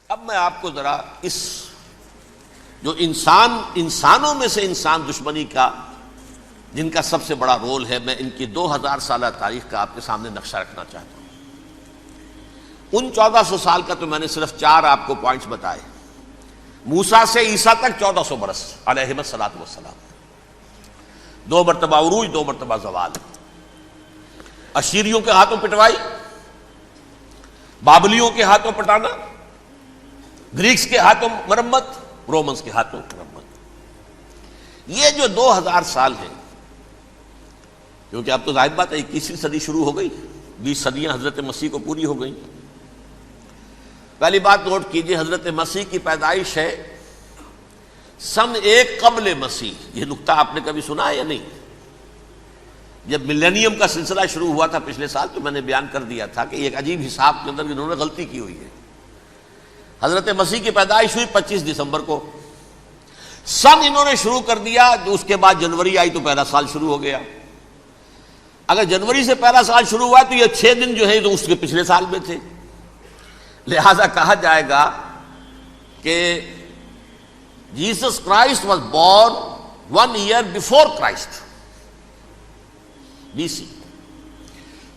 اب میں آپ کو ذرا اس جو انسانوں میں سے انسان دشمنی کا جن کا سب سے بڑا رول ہے، میں ان کی 2000 سالہ تاریخ کا آپ کے سامنے نقشہ رکھنا چاہتا ہوں۔ ان 1400 سال کا تو میں نے صرف 4 آپ کو پوائنٹس بتائے۔ موسیٰ سے عیسیٰ تک 1400 برس علیہ الصلوۃ والسلام، 2 مرتبہ عروج، 2 مرتبہ زوال، اشیریوں کے ہاتھوں پٹوائی، بابلیوں کے ہاتھوں پٹانا، گریکس کے ہاتھوں مرمت، رومنس کے ہاتھوں مرمت۔ یہ جو 2000 سال ہیں، کیونکہ اب تو ظاہر بات ہے 21ویں صدی شروع ہو گئی، 20 صدیاں حضرت مسیح کو پوری ہو گئیں۔ پہلی بات نوٹ کیجئے، حضرت مسیح کی پیدائش ہے سن 1 قبل مسیح۔ یہ نقطہ آپ نے کبھی سنا ہے یا نہیں؟ جب ملینیم کا سلسلہ شروع ہوا تھا پچھلے سال، تو میں نے بیان کر دیا تھا کہ ایک عجیب حساب کے اندر انہوں نے غلطی کی ہوئی ہے۔ حضرت مسیح کی پیدائش ہوئی 25 دسمبر کو، سن انہوں نے شروع کر دیا، اس کے بعد جنوری آئی تو پہلا سال شروع ہو گیا۔ اگر جنوری سے پہلا سال شروع ہوا تو یہ 6 دن جو ہے تو اس کے پچھلے سال میں تھے، لہذا کہا جائے گا کہ Jesus Christ was born 1 year before Christ, BC۔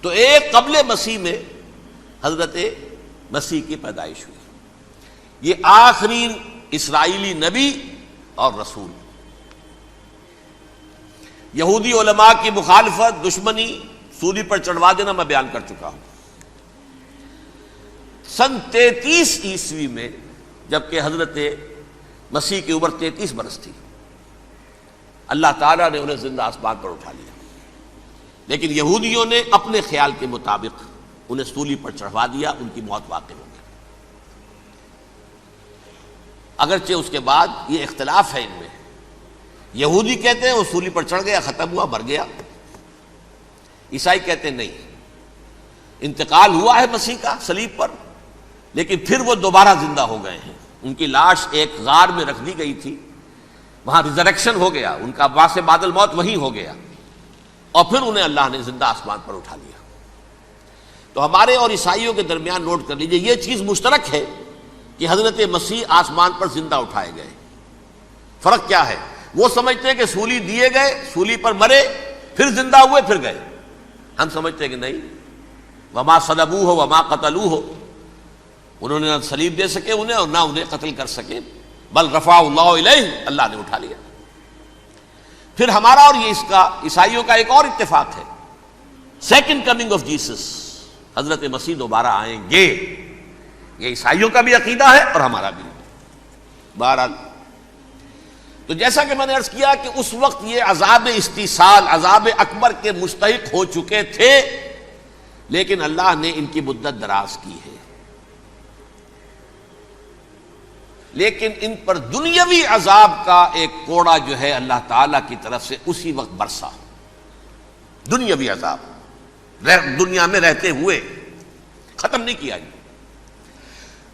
تو 1 قبل مسیح میں حضرت مسیح کی پیدائش ہوئی۔ یہ آخری اسرائیلی نبی اور رسول۔ یہودی علماء کی مخالفت، دشمنی، سولی پر چڑھوا دینا میں بیان کر چکا ہوں۔ سن 33 عیسوی میں، جبکہ حضرت مسیح کی عمر 33 برس تھی، اللہ تعالیٰ نے انہیں زندہ آسمان پر اٹھا لیا، لیکن یہودیوں نے اپنے خیال کے مطابق انہیں سولی پر چڑھوا دیا، ان کی موت واقع ہو گئی۔ اگرچہ اس کے بعد یہ اختلاف ہے ان میں، یہودی کہتے ہیں وہ سولی پر چڑھ گیا، ختم ہوا، مر گیا۔ عیسائی کہتے ہیں نہیں، انتقال ہوا ہے مسیح کا صلیب پر، لیکن پھر وہ دوبارہ زندہ ہو گئے ہیں۔ ان کی لاش ایک غار میں رکھ دی گئی تھی، وہاں ریزریکشن ہو گیا، ان کا باعث بعد الموت وہیں ہو گیا، اور پھر انہیں اللہ نے زندہ آسمان پر اٹھا لیا۔ تو ہمارے اور عیسائیوں کے درمیان نوٹ کر لیجئے، یہ چیز مشترک ہے کہ حضرت مسیح آسمان پر زندہ اٹھائے گئے۔ فرق کیا ہے؟ وہ سمجھتے ہیں کہ سولی دیے گئے، سولی پر مرے، پھر زندہ ہوئے، پھر گئے۔ ہم سمجھتے ہیں کہ نہیں، وما صلبوہ وما قتلوہ، انہوں نے نہ صلیب دے سکے انہیں اور نہ انہیں قتل کر سکے، بل رفع اللہ الیہ، اللہ نے اٹھا لیا۔ پھر ہمارا اور یہ اس کا عیسائیوں کا ایک اور اتفاق ہے، سیکنڈ کمنگ آف جیسس، حضرت مسیح دوبارہ آئیں گے۔ یہ عیسائیوں کا بھی عقیدہ ہے اور ہمارا بھی۔ بہرحال تو جیسا کہ میں نے عرض کیا کہ اس وقت یہ عذاب استیصال، عذاب اکبر کے مستحق ہو چکے تھے، لیکن اللہ نے ان کی مدت دراز کی ہے، لیکن ان پر دنیاوی عذاب کا ایک کوڑا جو ہے اللہ تعالیٰ کی طرف سے اسی وقت برسا۔ دنیاوی عذاب دنیا میں رہتے ہوئے ختم نہیں کیا۔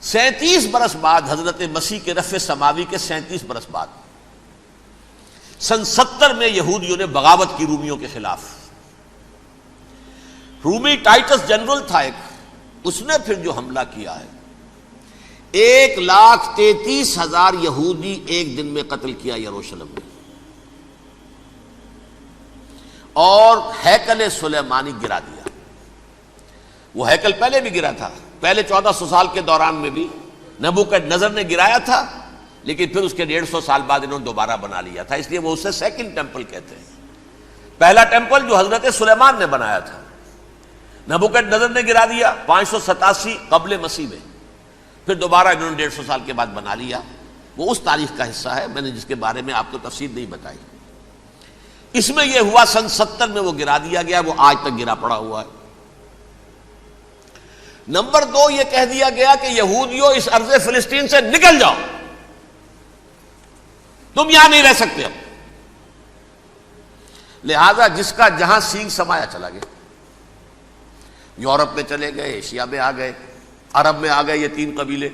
37 برس بعد، حضرت مسیح کے رفع سماوی کے 37 برس بعد، سن 70 میں یہودیوں نے بغاوت کی رومیوں کے خلاف۔ رومی ٹائٹس جنرل تھا ایک، اس نے پھر جو حملہ کیا ہے، 1,33,000 یہودی ایک دن میں قتل کیا یروشلم میں، اور ہیکل سلیمانی گرا دیا۔ وہ ہیکل پہلے بھی گرا تھا، پہلے 1400 سال کے دوران میں بھی نبوکدنضر نے گرایا تھا، لیکن پھر اس کے 150 سال بعد انہوں نے دوبارہ بنا لیا تھا، اس لیے وہ اسے سیکنڈ ٹیمپل کہتے ہیں۔ پہلا ٹیمپل جو حضرت سلیمان نے بنایا تھا، نبوکدنضر نے گرا دیا 587 قبل مسیح میں، پھر دوبارہ انہوں نے 150 سال کے بعد بنا لیا۔ وہ اس تاریخ کا حصہ ہے، میں نے جس کے بارے میں آپ کو تفصیل نہیں بتائی۔ اس میں یہ ہوا سن 70 میں وہ گرا دیا گیا، وہ آج تک گرا پڑا ہوا ہے۔ نمبر 2، یہ کہہ دیا گیا کہ یہودیوں اس ارض فلسطین سے نکل جاؤ، تم یہاں نہیں رہ سکتے اب۔ لہذا جس کا جہاں سینگ سمایا چلا گیا، یورپ میں چلے گئے، ایشیا میں آ گئے، عرب میں آ گئے۔ یہ 3 قبیلے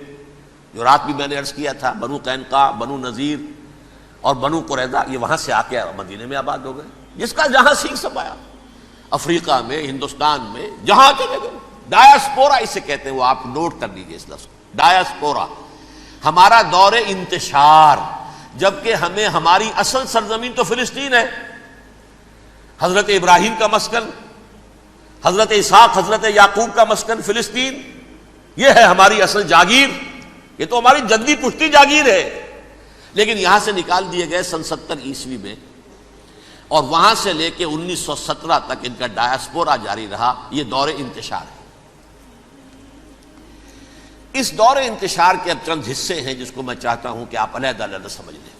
جو رات بھی میں نے عرض کیا تھا، بنو قینقاع، بنو نذیر اور بنو قریظہ، یہ وہاں سے آ کے مدینے میں آباد ہو گئے۔ جس کا جہاں سینگ سمایا، افریقہ میں، ہندوستان میں، جہاں چلے گئے۔ ڈایاسپورا اسے کہتے ہیں، وہ آپ نوٹ کر لیجئے اس لفظ کو، ڈایاسپورا، ہمارا دور انتشار، جبکہ ہمیں ہماری اصل سرزمین تو فلسطین ہے، حضرت ابراہیم کا مسکن، حضرت اسحاق حضرت یعقوب کا مسکن فلسطین، یہ ہے ہماری اصل جاگیر، یہ تو ہماری جدی پشتی جاگیر ہے، لیکن یہاں سے نکال دیے گئے سن 70 عیسوی میں، اور وہاں سے لے کے 1917 تک ان کا ڈایاسپورا جاری رہا۔ یہ دور انتشار ہے۔ اس دور انتشار کے اب چند حصے ہیں جس کو میں چاہتا ہوں کہ آپ علیحدہ علیحدہ سمجھ لیں۔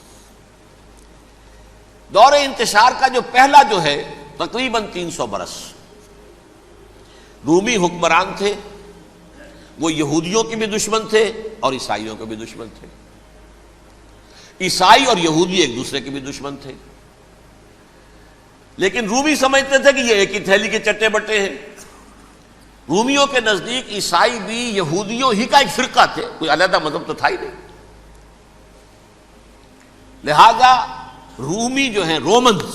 دور انتشار کا جو پہلا جو ہے تقریباً 300 برس، رومی حکمران تھے، وہ یہودیوں کے بھی دشمن تھے اور عیسائیوں کے بھی دشمن تھے، عیسائی اور یہودی ایک دوسرے کے بھی دشمن تھے، لیکن رومی سمجھتے تھے کہ یہ ایک ہی تھیلی کے چٹے بٹے ہیں۔ رومیوں کے نزدیک عیسائی بھی یہودیوں ہی کا ایک فرقہ تھے، کوئی علیحدہ مذہب تو تھا ہی نہیں، لہذا رومی جو ہیں رومنز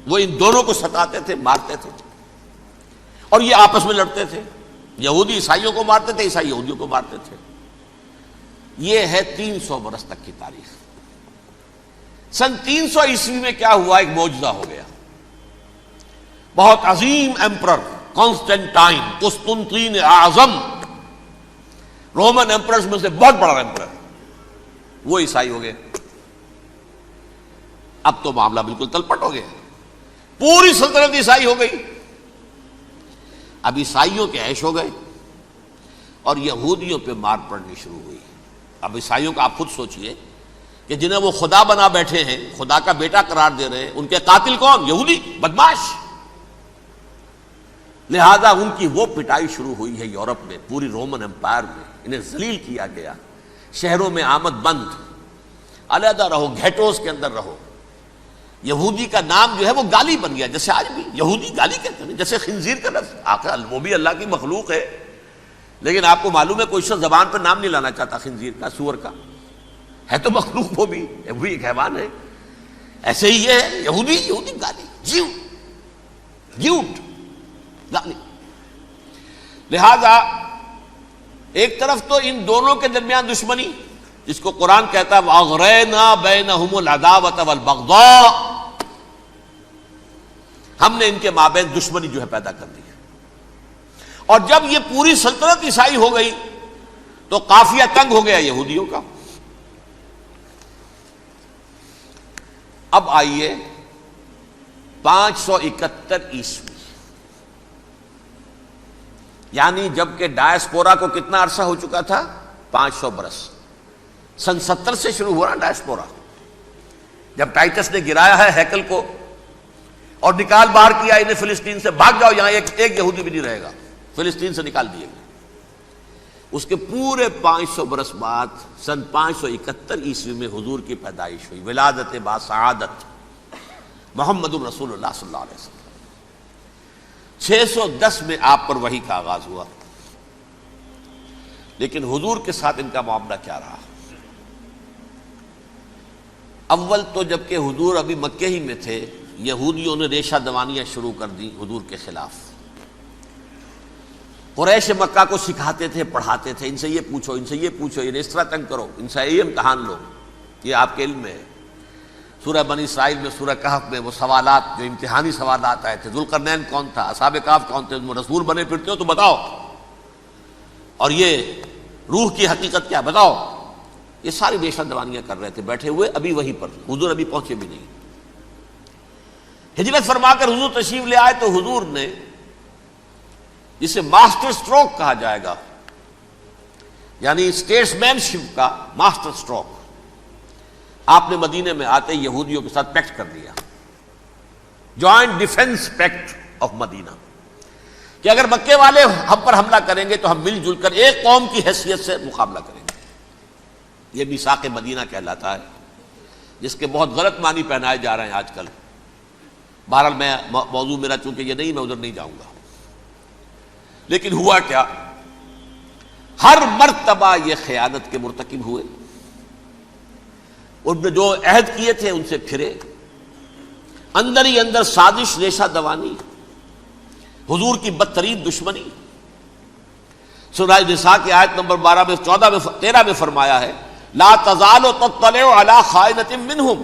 وہ ان دونوں کو ستاتے تھے، مارتے تھے، اور یہ آپس میں لڑتے تھے، یہودی عیسائیوں کو مارتے تھے، عیسائی یہودیوں کو مارتے تھے۔ یہ ہے 300 برس تک کی تاریخ۔ سن 300 عیسوی میں کیا ہوا؟ ایک معجزہ ہو گیا۔ بہت عظیم ایمپرر کانسٹینٹائن، قسطنطین اعظم، رومن ایمپررز میں سے بہت بڑا ایمپرر، وہ عیسائی ہو گئے۔ اب تو معاملہ بالکل تلپٹ ہو گیا، پوری سلطنت عیسائی ہو گئی۔ اب عیسائیوں کے عیش ہو گئے اور یہودیوں پہ مار پڑنی شروع ہوئی۔ اب عیسائیوں کا آپ خود سوچئے کہ جنہیں وہ خدا بنا بیٹھے ہیں، خدا کا بیٹا قرار دے رہے ہیں، ان کے قاتل کون؟ یہودی بدماش۔ لہذا ان کی وہ پٹائی شروع ہوئی ہے یورپ میں، پوری رومن امپائر میں، انہیں ذلیل کیا گیا، شہروں میں آمد بند، علیحدہ رہو، گھیٹوز کے اندر رہو۔ یہودی کا نام جو ہے وہ گالی بن گیا، جیسے آج بھی یہودی گالی کہتے ہیں، جیسے خنزیر کا لفظ، آخر وہ بھی اللہ کی مخلوق ہے، لیکن آپ کو معلوم ہے کوئی شخص زبان پر نام نہیں لانا چاہتا خنزیر کا، سور کا، ہے تو مخلوق، وہ بھی ایک حیوان ہے۔ ایسے ہی یہ ہے یہودی، یہودی گالی، جیوٹ گالی۔ لہذا ایک طرف تو ان دونوں کے درمیان دشمنی، جس کو قرآن کہتا ہے وَأَغْرَيْنَا بَيْنَهُمُ الْعَدَاوَةَ وَالْبَغْضَاءَ، ہم نے ان کے مابین دشمنی جو ہے پیدا کر دی۔ اور جب یہ پوری سلطنت عیسائی ہو گئی تو قافیہ تنگ ہو گیا یہودیوں کا۔ اب آئیے 571 عیسوی، یعنی جب کہ ڈایاسپورا کو کتنا عرصہ ہو چکا تھا؟ 500 برس۔ سن 70 سے شروع ہوا ڈایاسپورا، جب ٹائٹس نے گرایا ہے ہیکل کو اور نکال باہر کیا انہیں فلسطین سے، بھاگ جاؤ، یہاں ایک یہودی بھی نہیں رہے گا، فلسطین سے نکال دیے گئے۔ اس کے پورے 500 برس بعد سن 571 عیسوی میں حضور کی پیدائش ہوئی، ولادت باسعادت محمد الرسول اللہ صلی اللہ علیہ وسلم۔ 610 میں آپ پر وحی کا آغاز ہوا، لیکن حضور کے ساتھ ان کا معاملہ کیا رہا؟ اول تو جب کہ حضور ابھی مکے ہی میں تھے، یہودیوں نے ریشہ دوانیاں شروع کر دی حضور کے خلاف۔ قریش مکہ کو سکھاتے تھے، پڑھاتے تھے، ان سے یہ پوچھو، ان سے یہ پوچھو، انہیں اس طرح تنگ کرو، ان سے یہ امتحان لو، یہ آپ کے علم میں ہے۔ سورہ بنی اسرائیل میں، سورہ کہف میں وہ سوالات جو امتحانی سوالات آئے تھے، ذوالقرنین کون تھا، اصحاب کہف کون تھے، تم رسول بنے پھرتے ہو تو بتاؤ، اور یہ روح کی حقیقت کیا بتاؤ، یہ ساری ریشہ دوانیاں کر رہے تھے بیٹھے ہوئے، ابھی وہیں پر حضور ابھی پہنچے بھی نہیں۔ ہجرت فرما کر حضور تشریف لے آئے تو حضور نے، جسے ماسٹر سٹروک کہا جائے گا، یعنی اسٹیٹس مین شپ کا ماسٹر سٹروک، آپ نے مدینے میں آتے یہودیوں کے ساتھ پیکٹ کر دیا، جوائنٹ ڈیفنس پیکٹ آف مدینہ، کہ اگر مکے والے ہم پر حملہ کریں گے تو ہم مل جل کر ایک قوم کی حیثیت سے مقابلہ کریں گے۔ یہ میثاق مدینہ کہلاتا ہے، جس کے بہت غلط معنی پہنائے جا رہے ہیں آج کل۔ بہرحال میں موضوع میرا چونکہ یہ نہیں، میں ادھر نہیں جاؤں گا، لیکن ہوا کیا؟ ہر مرتبہ یہ خیانت کے مرتکب ہوئے، ان نے جو عہد کیے تھے ان سے پھرے، اندر ہی اندر سازش، ریشہ دوانی، حضور کی بدترین دشمنی۔ سورہ نساء کی آیت نمبر 12 میں 14 میں 13 میں فرمایا ہے لا تزال تطلع علی خائنۃ منہم،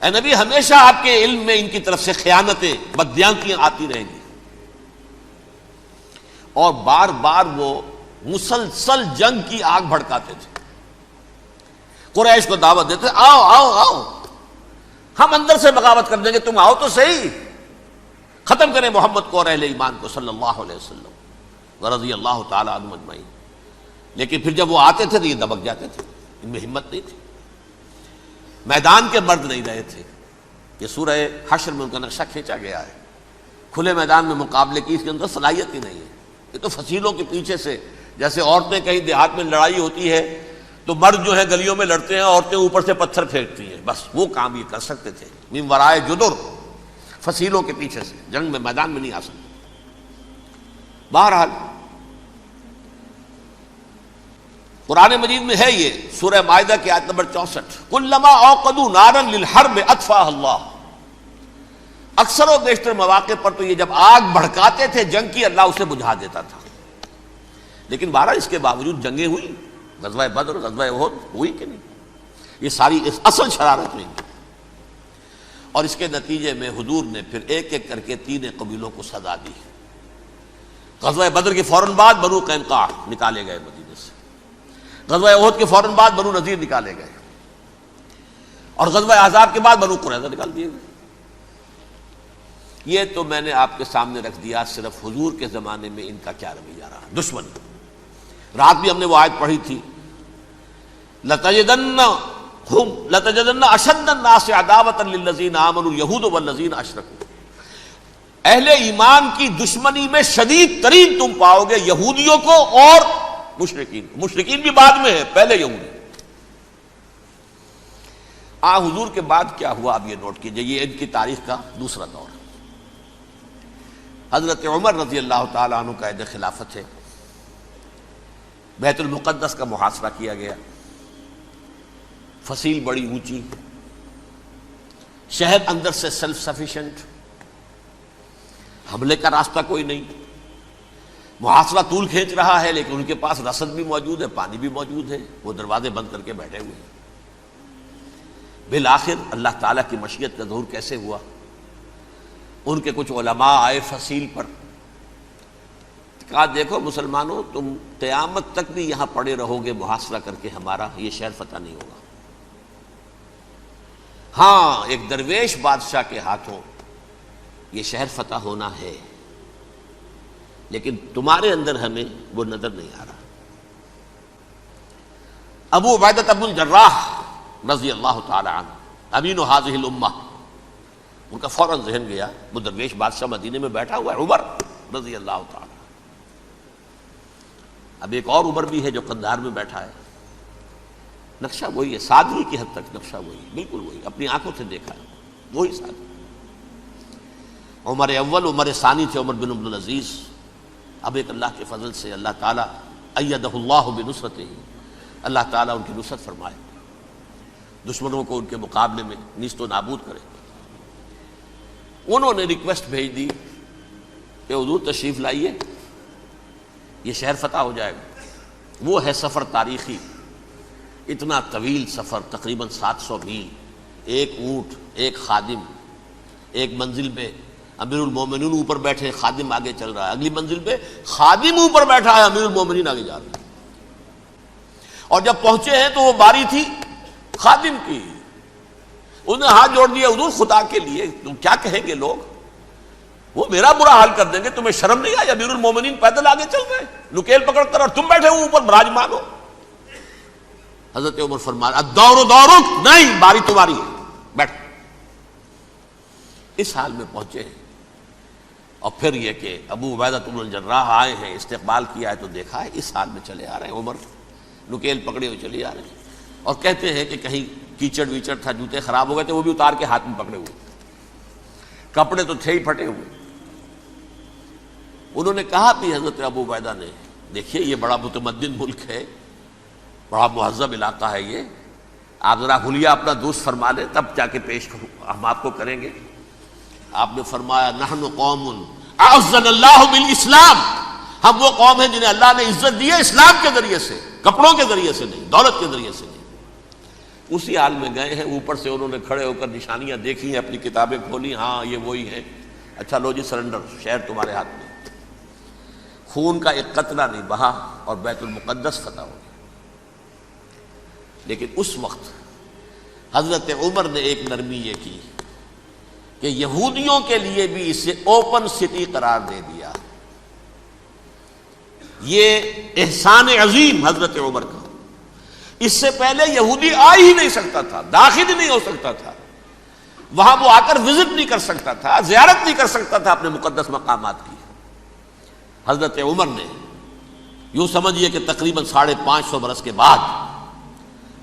اے نبی ہمیشہ آپ کے علم میں ان کی طرف سے خیانتیں، بددیانتیاں آتی رہیں گی. اور بار بار وہ مسلسل جنگ کی آگ بھڑکاتے تھے. قریش کو دعوت دیتے، آؤ آؤ آؤ ہم اندر سے بغاوت کر دیں گے، تم آؤ تو صحیح، ختم کریں محمد کو اور اہل ایمان کو صلی اللہ علیہ وسلم ورضی اللہ تعالی عنہم اجمعین. لیکن پھر جب وہ آتے تھے تو یہ دبک جاتے تھے، ان میں ہمت نہیں تھی، میدان کے مرد نہیں رہے تھے. یہ سورہ حشر میں ان کا نقشہ کھینچا گیا ہے. کھلے میدان میں مقابلے کی اس کے اندر صلاحیت ہی نہیں ہے. یہ تو فصیلوں کے پیچھے سے، جیسے عورتیں کہیں دیہات میں لڑائی ہوتی ہے تو مرد جو ہے گلیوں میں لڑتے ہیں، عورتیں اوپر سے پتھر پھینکتی ہیں، بس وہ کام یہ کر سکتے تھے. من ورائے جدر، فصیلوں کے پیچھے سے، جنگ میں میدان میں نہیں آ سکتے. بہرحال قرآن مجید میں ہے یہ سورہ مائدہ کی آیت نمبر 64، کلما اوقدوا نارا للحرب اطفاها اللہ. اکثر و بیشتر مواقع پر تو یہ جب آگ بھڑکاتے تھے جنگ کی، اللہ اسے بجھا دیتا تھا. لیکن بہرحال اس کے باوجود جنگیں ہوئی، غزوہ بدر، غزوہ احد ہوئی کہ نہیں؟ یہ ساری اصل شرارت ہوئی. اور اس کے نتیجے میں حضور نے پھر ایک ایک کر کے 3 قبیلوں کو سزا دی. غزوہ بدر کے فوراً بعد بنو قینقاع نکالے گئے مدینے سے، غزوہ احد کے فوراً بعد بنو نذیر نکالے گئے، اور غزوہ احزاب کے بعد بنو قریظہ نکال دیے گئے. یہ تو میں نے آپ کے سامنے رکھ دیا صرف حضور کے زمانے میں ان کا کیا رویہ رہا. دشمن، رات بھی ہم نے وہ آیت پڑھی تھی، لَتَجِدَنَّ أَشَدَّ النَّاسِ عَدَاوَةً لِلَّذِينَ آمَنُوا الْيَهُودُ وَالَّذِينَ أَشْرَكُوا. اہل ایمان کی دشمنی میں شدید ترین تم پاؤ گے یہودیوں کو اور مشرکین. مشرکین بھی بعد میں ہے، پہلے یہودی. حضور کے بعد کیا ہوا اب یہ نوٹ کیجئے، یہ ان کی تاریخ کا دوسرا دور. حضرت عمر رضی اللہ تعالیٰ عنہ کا عہد خلافت ہے. بیت المقدس کا محاصرہ کیا گیا، فصیل بڑی اونچی، شہر اندر سے سیلف سفیشینٹ، حملے کا راستہ کوئی نہیں. محاصرہ طول کھینچ رہا ہے لیکن ان کے پاس رسد بھی موجود ہے، پانی بھی موجود ہے، وہ دروازے بند کر کے بیٹھے ہوئے ہیں. بالآخر اللہ تعالیٰ کی مشیت کا ظہور کیسے ہوا؟ ان کے کچھ علماء آئے فصیل پر، کہا دیکھو مسلمانوں، تم قیامت تک بھی یہاں پڑے رہو گے محاصرہ کر کے، ہمارا یہ شہر فتح نہیں ہوگا. ہاں ایک درویش بادشاہ کے ہاتھوں یہ شہر فتح ہونا ہے، لیکن تمہارے اندر ہمیں وہ نظر نہیں آ رہا. ابو عبیدہ بن الجراح رضی اللہ تعالی عنہ، امین هذه الامہ، ان کا فوراً ذہن گیا وہ درویش بادشاہ مدینے میں بیٹھا ہوا ہے عمر رضی اللہ تعالی. اب ایک اور عمر بھی ہے جو قندھار میں بیٹھا ہے. نقشہ وہی ہے، سادگی کی حد تک نقشہ وہی، بالکل وہی، اپنی آنکھوں سے دیکھا ہے وہی سادگی. عمر اول، عمر ثانی تھے عمر بن عبد العزیز. اب ایک اللہ کے فضل سے اللہ تعالیٰ ایدہ اللہ بنصرتہ، اللہ تعالیٰ ان کی نصرت فرمائے، دشمنوں کو ان کے مقابلے میں نیست و نابود کرے. انہوں نے ریکویسٹ بھیج دی کہ حضور تشریف لائیے، یہ شہر فتح ہو جائے گا. وہ ہے سفر تاریخی، اتنا طویل سفر، تقریباً 700 میل، ایک اونٹ، ایک خادم، ایک منزل پہ امیر المومنین اوپر بیٹھے، خادم آگے چل رہا ہے، اگلی منزل پہ خادم اوپر بیٹھا ہے، امیر المومنین آگے جا رہے ہیں. اور جب پہنچے ہیں تو وہ باری تھی خادم کی. انہوں نے ہاتھ جوڑ دیا، حضور خدا کے لیے تم کیا کہیں گے لوگ، وہ میرا برا حال کر دیں گے، تمہیں شرم نہیں آئی؟ امیر المومنین پیدل آگے چل رہے ہیں نکیل پکڑ کر، اور تم بیٹھے ہو اوپر براجمان ہو. حضرت عمر فرمایا الدور دورک، نہیں باری تمہاری ہے، بیٹھ. اس حال میں پہنچے ہیں. اور پھر یہ کہ ابو عبیدہ بن الجراح آئے ہیں، استقبال کیا ہے تو دیکھا ہے اس حال میں چلے آ رہے ہیں. عمر نکیل پکڑے ہوئے چلے آ رہے ہیں، اور کہتے ہیں کہ کہیں کیچڑ ویچڑ تھا، جوتے خراب ہو گئے تھے، وہ بھی اتار کے ہاتھ میں پکڑے ہوئے، کپڑے تو تھے ہی پھٹے ہوئے. انہوں نے کہا بھی حضرت ابو عبیدہ نے، دیکھیے یہ بڑا متمدن ملک ہے، بڑا مہذب علاقہ ہے یہ، آپ ذرا حلیہ اپنا دوست فرما لیں تب جا کے پیش ہم آپ کو کریں گے. آپ نے فرمایا نحن قوم اعزنا اللہ بالاسلام، ہم وہ قوم ہیں جنہیں اللہ نے عزت دی ہے اسلام کے ذریعے سے. کپڑوں کے ذریعے سے نہیں، دولت کے ذریعے سے نہیں۔ اسی حال میں گئے ہیں، اوپر سے انہوں نے کھڑے ہو کر نشانیاں دیکھی ہیں، اپنی کتابیں کھولی، ہاں یہ وہی ہے، اچھا لو جی سرنڈر، شہر تمہارے ہاتھ میں۔ خون کا ایک قطرہ نہیں بہا اور بیت المقدس فتح ہو گیا۔ لیکن اس وقت حضرت عمر نے ایک نرمی یہ کی کہ یہودیوں کے لیے بھی اسے اوپن سٹی قرار دے دیا۔ یہ احسان عظیم حضرت عمر کا، اس سے پہلے یہودی آ ہی نہیں سکتا تھا، داخل ہی نہیں ہو سکتا تھا، وہاں وہ آ کر وزٹ نہیں کر سکتا تھا، زیارت نہیں کر سکتا تھا اپنے مقدس مقامات کی۔ حضرت عمر نے یوں سمجھیے کہ تقریباً 550 برس کے بعد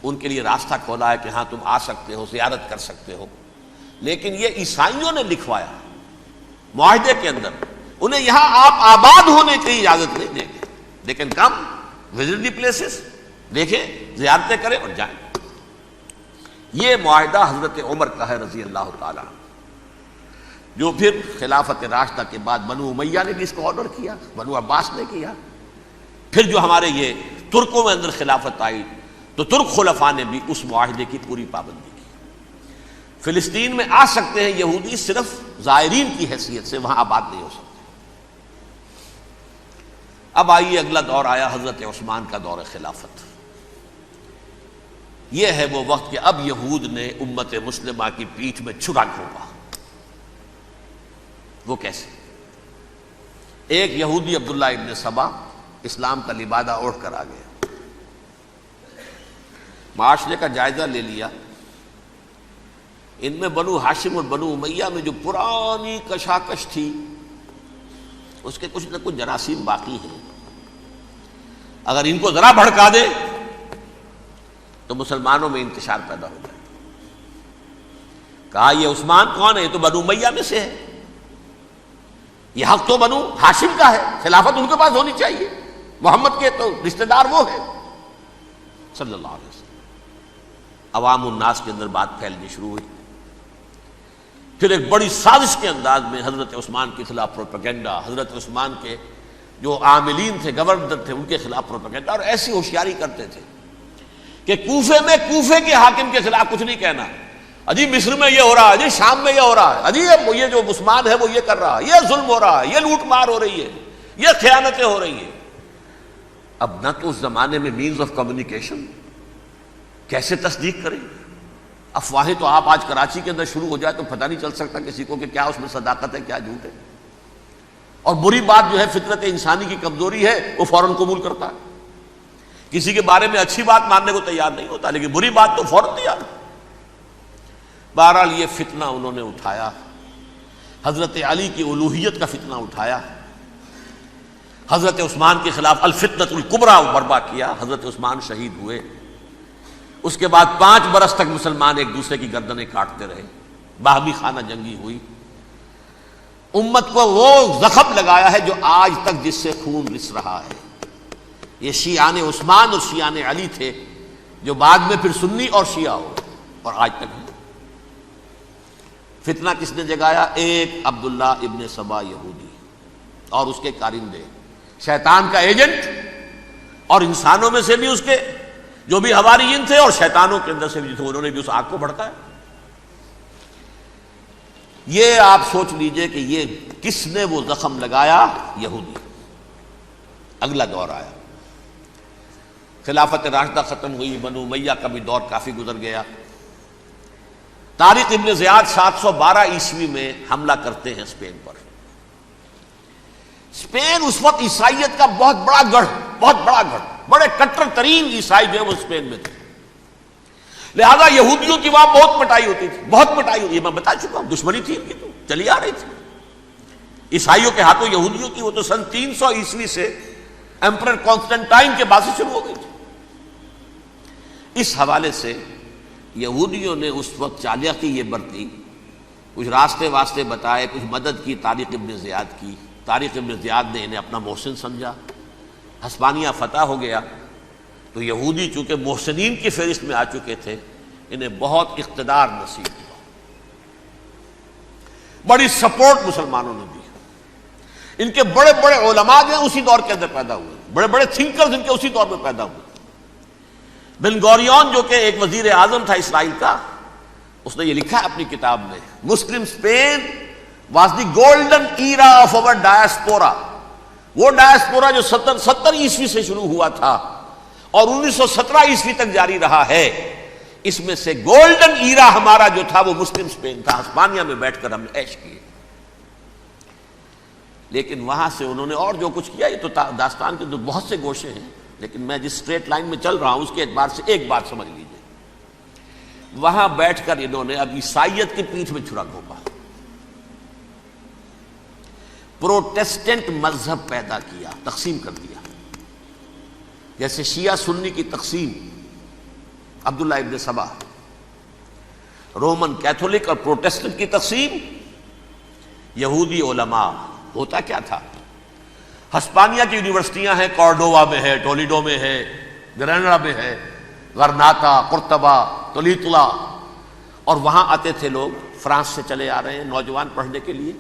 ان کے لیے راستہ کھولا ہے کہ ہاں تم آ سکتے ہو، زیارت کر سکتے ہو۔ لیکن یہ عیسائیوں نے لکھوایا معاہدے کے اندر، انہیں یہاں آپ آباد ہونے کی اجازت نہیں دیں گے، لیکن کم وزٹ دی پلیسز، دیکھیں زیارتیں کریں اور جائیں۔ یہ معاہدہ حضرت عمر کا ہے رضی اللہ تعالیٰ، جو پھر خلافت راشدہ کے بعد بنو امیہ نے بھی اس کو آرڈر کیا، بنو عباس نے کیا، پھر جو ہمارے یہ ترکوں میں اندر خلافت آئی تو ترک خلفاء نے بھی اس معاہدے کی پوری پابندی کی۔ فلسطین میں آ سکتے ہیں یہودی صرف زائرین کی حیثیت سے، وہاں آباد نہیں ہو سکتے۔ اب آئیے اگلا دور آیا حضرت عثمان کا دور خلافت۔ یہ ہے وہ وقت کہ اب یہود نے امت مسلمہ کی پیٹھ میں چھرا گھونپا۔ وہ کیسے؟ ایک یہودی عبداللہ ابن سبا اسلام کا لبادہ اوڑھ کر آ گیا، معاشرے کا جائزہ لے لیا، ان میں بنو ہاشم اور بنو امیہ میں جو پرانی کشاکش تھی اس کے کچھ نہ کچھ جراثیم باقی ہیں، اگر ان کو ذرا بھڑکا دے تو مسلمانوں میں انتشار پیدا ہو جائے۔ کہا یہ عثمان کون ہے؟ یہ تو بنو امیہ میں سے ہے، یہ حق تو بنو ہاشم کا ہے، خلافت ان کے پاس ہونی چاہیے، محمد کے تو رشتہ دار وہ ہے صلی اللہ علیہ وسلم۔ عوام الناس کے اندر بات پھیلنی شروع ہوئی، پھر ایک بڑی سازش کے انداز میں حضرت عثمان کے خلاف پروپیگنڈا، حضرت عثمان کے جو عاملین تھے، گورنر تھے، ان کے خلاف پروپیگنڈا، اور ایسی ہوشیاری کرتے تھے کہ کوفے میں کوفے کے حاکم کے خلاف کچھ نہیں کہنا، اجی مصر میں یہ ہو رہا ہے، اجی شام میں یہ ہو رہا ہے، اجی یہ جو عثمان ہے وہ یہ کر رہا ہے، یہ ظلم ہو رہا ہے، یہ لوٹ مار ہو رہی ہے، یہ خیانتیں ہو رہی ہیں۔ اب نہ تو اس زمانے میں مینز آف کمیونیکیشن، کیسے تصدیق کریں؟ افواہیں تو آپ آج کراچی کے اندر شروع ہو جائے تو پتہ نہیں چل سکتا کسی کو کہ کیا اس میں صداقت ہے کیا جھوٹ ہے، اور بری بات جو ہے فطرت انسانی کی کمزوری ہے وہ فوراً قبول کرتا ہے، کسی کے بارے میں اچھی بات ماننے کو تیار نہیں ہوتا لیکن بری بات تو فوراً تیار ہے۔ بہرحال یہ فتنہ انہوں نے اٹھایا، حضرت علی کی الوہیت کا فتنہ اٹھایا، حضرت عثمان کے خلاف الفتنۃ الکبریٰ برپا کیا، حضرت عثمان شہید ہوئے۔ اس کے بعد 5 برس تک مسلمان ایک دوسرے کی گردنیں کاٹتے رہے، باہمی خانہ جنگی ہوئی، امت کو وہ زخم لگایا ہے جو آج تک جس سے خون رس رہا ہے۔ یہ شیعان عثمان اور شیعان علی تھے جو بعد میں پھر سنی اور شیعہ ہو اور آج تک ہے۔ فتنہ کس نے جگایا؟ ایک عبداللہ ابن سبا یہودی اور اس کے کارندے، شیطان کا ایجنٹ، اور انسانوں میں سے بھی اس کے جو بھی حواریین تھے اور شیطانوں کے اندر سے بھی تھے، انہوں نے بھی اس آگ کو بھڑکایا۔ یہ آپ سوچ لیجئے کہ یہ کس نے وہ زخم لگایا؟ یہودی۔ اگلا دور آیا، خلافت راشدہ ختم ہوئی، بنو امیہ کا بھی دور کافی گزر گیا۔ طارق ابن زیاد 712 عیسوی میں حملہ کرتے ہیں اسپین پر۔ اسپین اس وقت عیسائیت کا بہت بڑا گڑھ، بڑے کٹر ترین عیسائی جو ہے وہ اسپین میں تھے، لہذا یہودیوں کی وہاں بہت پٹائی ہوتی تھی، بہت پٹائی ہوتی ہے، میں بتا چکا ہوں، دشمنی تھی ان کی تو چلی آ رہی تھی عیسائیوں کے ہاتھوں یہودیوں کی، وہ تو سن 300 عیسوی سے ایمپرر کانسٹنٹائن کے بعد سے شروع ہو گئی تھی۔ اس حوالے سے یہودیوں نے اس وقت چالاکی یہ برتی، کچھ راستے واسطے بتائے، کچھ مدد کی طارق ابن زیاد کی۔ طارق ابن زیاد نے انہیں اپنا محسن سمجھا، ہسپانیہ فتح ہو گیا تو یہودی چونکہ محسنین کی فہرست میں آ چکے تھے، انہیں بہت اقتدار نصیب ہوا، بڑی سپورٹ مسلمانوں نے دی۔ ان کے بڑے بڑے علماء جو ہیں اسی دور کے اندر پیدا ہوئے، بڑے بڑے تھنکرز ان کے اسی دور میں پیدا ہوئے۔ بن گوریون جو کہ ایک وزیر اعظم تھا اسرائیل کا، اس نے یہ لکھا ہے اپنی کتاب میں، Muslim Spain was the golden era of our diaspora. وہ ڈائسپورا جو 70 عیسوی سے شروع ہوا تھا اور 1917 عیسوی تک جاری رہا ہے، اس میں سے گولڈن ایرا ہمارا جو تھا وہ مسلم اسپین تھا. ہسپانیہ میں بیٹھ کر ہم نے عیش کیے. لیکن وہاں سے انہوں نے اور جو کچھ کیا، یہ تو داستان کے تو بہت سے گوشے ہیں، لیکن میں جس اسٹریٹ لائن میں چل رہا ہوں اس کے اعتبار سے ایک بات سمجھ لیجیے. وہاں بیٹھ کر انہوں نے اب عیسائیت کی پیٹھ میں چھرا گھونپا، پروٹیسٹنٹ مذہب پیدا کیا، تقسیم کر دیا. جیسے شیعہ سنی کی تقسیم، عبداللہ ابن سبا، رومن کیتھولک اور پروٹیسٹنٹ کی تقسیم، یہودی علماء. ہوتا کیا تھا؟ ہسپانیہ کی یونیورسٹیاں ہیں، کارڈووا میں ہے، ٹولیڈو میں ہے، گریناڈا میں ہے، غرناطہ، قرطبہ، تولیتلا، اور وہاں آتے تھے لوگ. فرانس سے چلے آ رہے ہیں نوجوان پڑھنے کے لیے،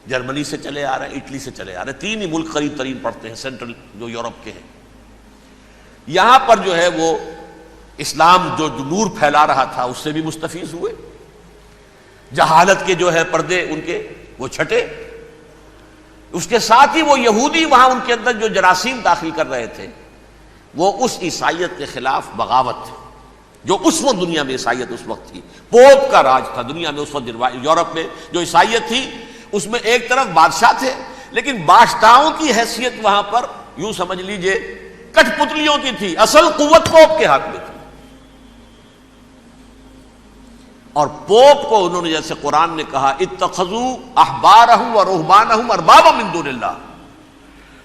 جرمنی سے چلے آ رہے ہیں، اٹلی سے چلے آ رہے ہیں. 3 ہی ملک قریب ترین پڑھتے ہیں سینٹرل جو یورپ کے ہیں. یہاں پر جو ہے وہ اسلام جو نور پھیلا رہا تھا اس سے بھی مستفیض ہوئے. جہالت کے جو ہے پردے ان کے وہ چھٹے. اس کے ساتھ ہی وہ یہودی وہاں ان کے اندر جو جراثیم داخل کر رہے تھے، وہ اس عیسائیت کے خلاف بغاوت، جو اس وقت دنیا میں عیسائیت اس وقت تھی. پوپ کا راج تھا دنیا میں اس وقت. یورپ میں جو عیسائیت تھی اس میں ایک طرف بادشاہ تھے، لیکن بادشاہوں کی حیثیت وہاں پر یوں سمجھ لیجئے کٹ پتلیوں کی تھی. اصل قوت پوپ کے ہاتھ میں تھی. اور پوپ کو انہوں نے، جیسے قرآن نے کہا، اتخذوا احبارهم ورهبانهم اربابا من دون اللہ.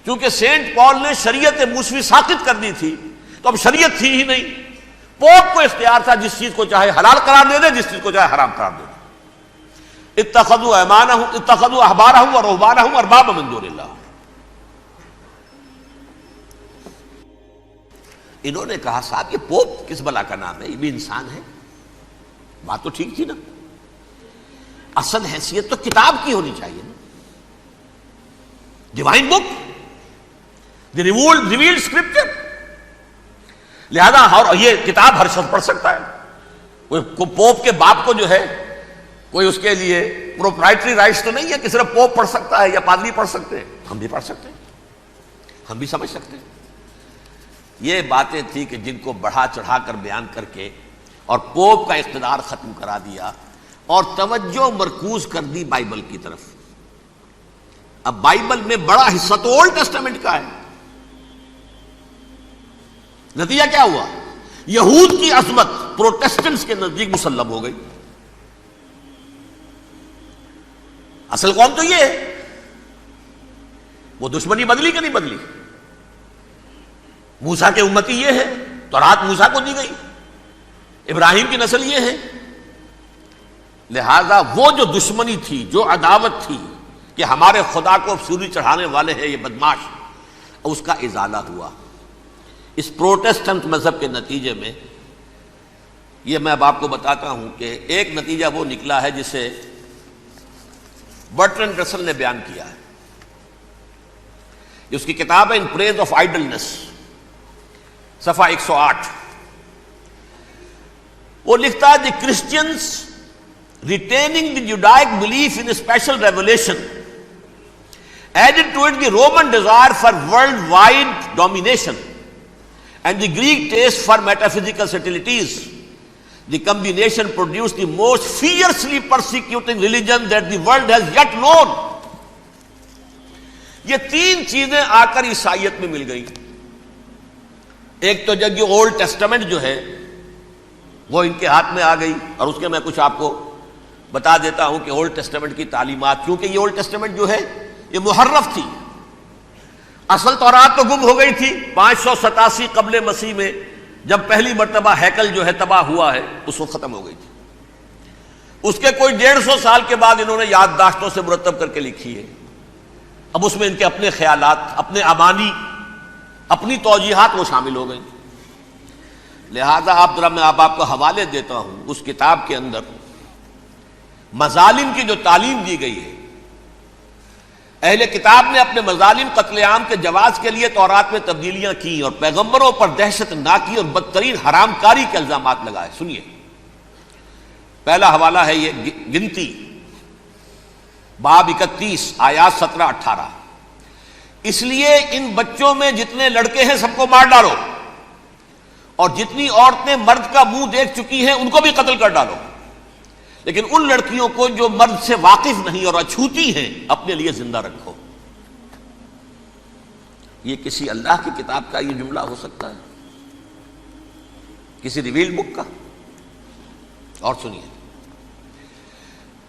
چونکہ سینٹ پال نے شریعت موسوی ساقط کر دی تھی تو اب شریعت تھی ہی نہیں. پوپ کو اختیار تھا جس چیز کو چاہے حلال قرار دے دے، جس چیز کو چاہے حرام قرار دے دے. اتخذوا احبارهم ورهبانهم اربابا من دون اللہ. انہوں نے کہا صاحب یہ پوپ کس بلا کا نام ہے، یہ بھی انسان ہے. بات تو ٹھیک تھی نا. اصل حیثیت تو کتاب کی ہونی چاہیے نا، ڈیوائن بک، دی ریویلڈ اسکرپچر. لہذا اور یہ کتاب ہر شخص پڑھ سکتا ہے. کوئی پوپ کے باپ کو جو ہے کوئی اس کے لیے پروپرائٹری رائٹس تو نہیں ہے کہ صرف پوپ پڑھ سکتا ہے یا پادری پڑھ سکتے ہیں. ہم بھی پڑھ سکتے ہیں، ہم بھی سمجھ سکتے ہیں. یہ باتیں تھی کہ جن کو بڑھا چڑھا کر بیان کر کے اور پوپ کا اقتدار ختم کرا دیا اور توجہ مرکوز کر دی بائبل کی طرف. اب بائبل میں بڑا حصہ تو اولڈ ٹیسٹامنٹ کا ہے. نتیجہ کیا ہوا؟ یہود کی عظمت پروٹیسٹنٹس کے نزدیک مسلم ہو گئی. اصل قوم تو یہ ہے. وہ دشمنی بدلی کہ نہیں بدلی؟ موسیٰ کے امتی یہ ہے، تورات موسیٰ کو دی گئی، ابراہیم کی نسل یہ ہے. لہذا وہ جو دشمنی تھی، جو عداوت تھی کہ ہمارے خدا کو سوری چڑھانے والے ہیں یہ بدماش، اس کا ازالہ ہوا. اس پروٹیسٹنٹ مذہب کے نتیجے میں یہ میں اب آپ کو بتاتا ہوں کہ ایک نتیجہ وہ نکلا ہے جسے برٹرنڈ رسل نے بیان کیا ہے. اس کی کتاب ہے ان پریز آف آئیڈلنس، صفحہ 108. وہ لکھتا ہے the Christians retaining the Judaic belief in special revelation added to it the Roman desire for worldwide domination and the Greek taste for metaphysical subtleties. The combination produced the most fiercely persecuting religion that the world has yet known. یہ 3 چیزیں آ کر عیسائیت میں مل گئی. ایک تو جب یہ اولڈ ٹیسٹمنٹ جو ہے وہ ان کے ہاتھ میں آ گئی، اور اس کے میں کچھ آپ کو بتا دیتا ہوں کہ اولڈ ٹیسٹمنٹ کی تعلیمات، کیونکہ یہ اولڈ ٹیسٹمنٹ جو ہے یہ محرف تھی. اصل تورات تو گم ہو گئی تھی 587 قبل مسیح میں، جب پہلی مرتبہ ہیکل جو ہے تباہ ہوا ہے، اس وقت ختم ہو گئی تھی. اس کے کوئی 150 سال کے بعد انہوں نے یادداشتوں سے مرتب کر کے لکھی ہے. اب اس میں ان کے اپنے خیالات، اپنے امانی، اپنی توجیحات وہ شامل ہو گئی. لہذا آپ ذرا میں آپ کو حوالے دیتا ہوں اس کتاب کے اندر مظالم کی جو تعلیم دی گئی ہے. اہل کتاب نے اپنے مظالم قتل عام کے جواز کے لیے تورات میں تبدیلیاں کی اور پیغمبروں پر دہشت ناکی اور بدترین حرام کاری کے الزامات لگائے. سنیے، پہلا حوالہ ہے یہ گنتی باب 31 آیات 17-18. اس لیے ان بچوں میں جتنے لڑکے ہیں سب کو مار ڈالو، اور جتنی عورتیں مرد کا منہ دیکھ چکی ہیں ان کو بھی قتل کر ڈالو، لیکن ان لڑکیوں کو جو مرد سے واقف نہیں اور اچھوتی ہیں اپنے لیے زندہ رکھو. یہ کسی اللہ کی کتاب کا یہ جملہ ہو سکتا ہے؟ کسی ریویل بک کا؟ اور سنیے،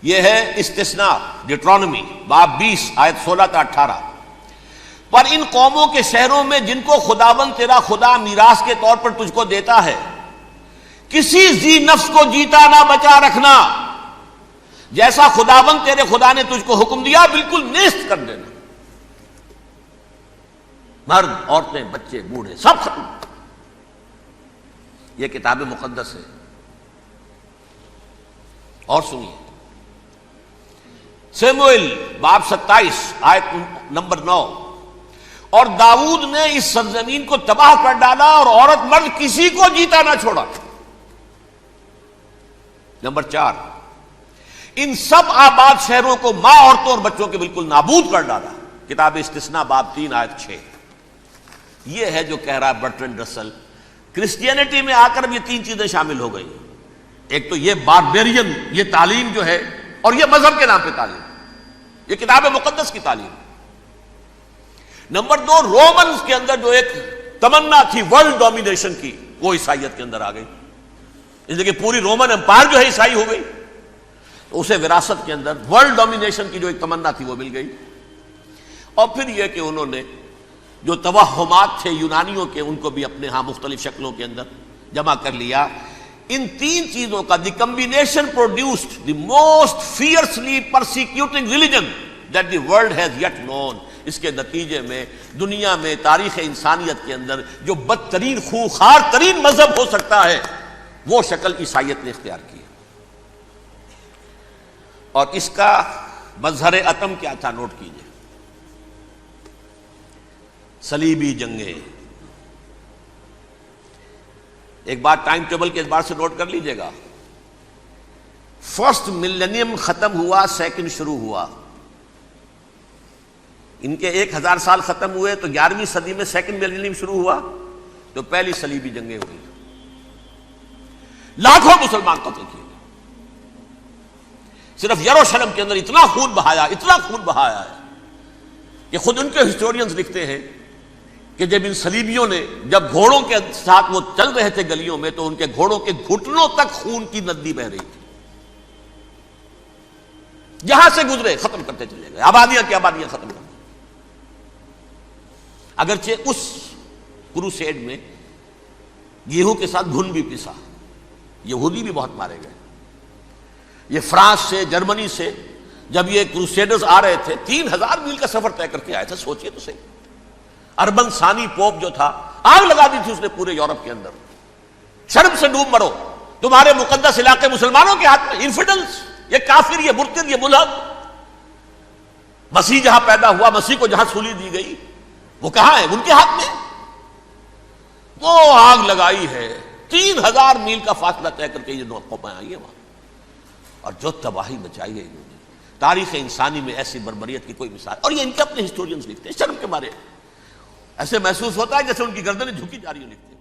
یہ ہے استثناء ڈیٹرانومی باب 20 آیت 16-18. پر ان قوموں کے شہروں میں جن کو خداوند تیرا خدا میراث کے طور پر تجھ کو دیتا ہے، کسی ذی نفس کو جیتا نہ بچا رکھنا، جیسا خداوند تیرے خدا نے تجھ کو حکم دیا بالکل نیست کر دینا. مرد، عورتیں، بچے، بوڑھے سب ختم. یہ کتاب مقدس ہے. اور سنیے، سیموئیل باب 27 آیت نمبر 9. اور داؤد نے اس سرزمین کو تباہ کر ڈالا اور عورت مرد کسی کو جیتا نہ چھوڑا. نمبر 4، ان سب آباد شہروں کو ماں، عورتوں اور بچوں کے بالکل نابود کر ڈالا. کتاب استثناء باب 3 آیت 6. یہ ہے جو کہہ رہا ہے برٹرنڈ رسل، کرسچینٹی میں آ کر اب یہ تین چیزیں شامل ہو گئی. ایک تو یہ باربیرین یہ تعلیم جو ہے، اور یہ مذہب کے نام پہ تعلیم، یہ کتاب مقدس کی تعلیم. نمبر 2، رومنز کے اندر جو ایک تمنا تھی ورلڈ ڈومینیشن کی، وہ عیسائیت کے اندر آ گئی. اس لیے کہ پوری رومن امپائر جو ہے عیسائی ہو گئی، تو اسے وراثت کے اندر ورلڈ ڈومینیشن کی جو ایک تمنا تھی وہ مل گئی. اور پھر یہ کہ انہوں نے جو توہمات تھے یونانیوں کے، ان کو بھی اپنے ہاں مختلف شکلوں کے اندر جمع کر لیا. ان تین چیزوں کا the combination produced the most fiercely persecuting religion that the world has yet known. اس کے نتیجے میں دنیا میں تاریخ انسانیت کے اندر جو بدترین خونخوار ترین مذہب ہو سکتا ہے وہ شکل عیسائیت نے اختیار کی. اور اس کا مظہر عتم کیا تھا؟ نوٹ کیجئے، صلیبی جنگیں. ایک بات ٹائم ٹیبل کے اعتبار سے نوٹ کر لیجئے گا. فرسٹ ملینیم ختم ہوا، سیکنڈ شروع ہوا. ان کے 1000 سال ختم ہوئے تو 11ویں صدی میں سیکنڈ ملینیم شروع ہوا، تو پہلی صلیبی جنگیں ہوئی. لاکھوں مسلمان قتل کیے. صرف یروشلم کے اندر اتنا خون بہایا ہے کہ خود ان کے ہسٹورینز لکھتے ہیں کہ جب ان صلیبیوں نے جب گھوڑوں کے ساتھ وہ چل رہے تھے گلیوں میں، تو ان کے گھوڑوں کے گھٹنوں تک خون کی ندی بہ رہی تھی. جہاں سے گزرے ختم کرتے چلے گئے، آبادیاں کی آبادیاں ختم کر دی. اگرچہ اس کروسیڈ میں گیہوں کے ساتھ گھن بھی پسا، یہودی بھی بہت مارے گئے. یہ فرانس سے، جرمنی سے جب یہ کروسیڈرز آ رہے تھے، 3000 میل کا سفر طے کر کے آئے تھے. سوچئے تو صحیح. اربن ثانی پوپ جو تھا، آگ لگا دی تھی اس نے پورے یورپ کے اندر. شرم سے ڈوب مرو، تمہارے مقدس علاقے مسلمانوں کے ہاتھ میں. انفیڈلز، یہ کافر، یہ مرتد، یہ ملحد. مسیح جہاں پیدا ہوا، مسیح کو جہاں سولی دی گئی، وہ کہاں ہے؟ ان کے ہاتھ میں. وہ آگ لگائی ہے، 3000 میل کا فاصلہ طے کر کے یہ قومیں آئی ہیں وہاں، اور جو تباہی مچائی ہے انہوں نے. تاریخ انسانی میں ایسی بربریت کی کوئی مثال. اور یہ ان کے اپنے ہسٹورینز لکھتے ہیں. شرم کے مارے ایسے محسوس ہوتا ہے جیسے ان کی گردنیں جھکی جا رہی ہیں. لکھتے ہیں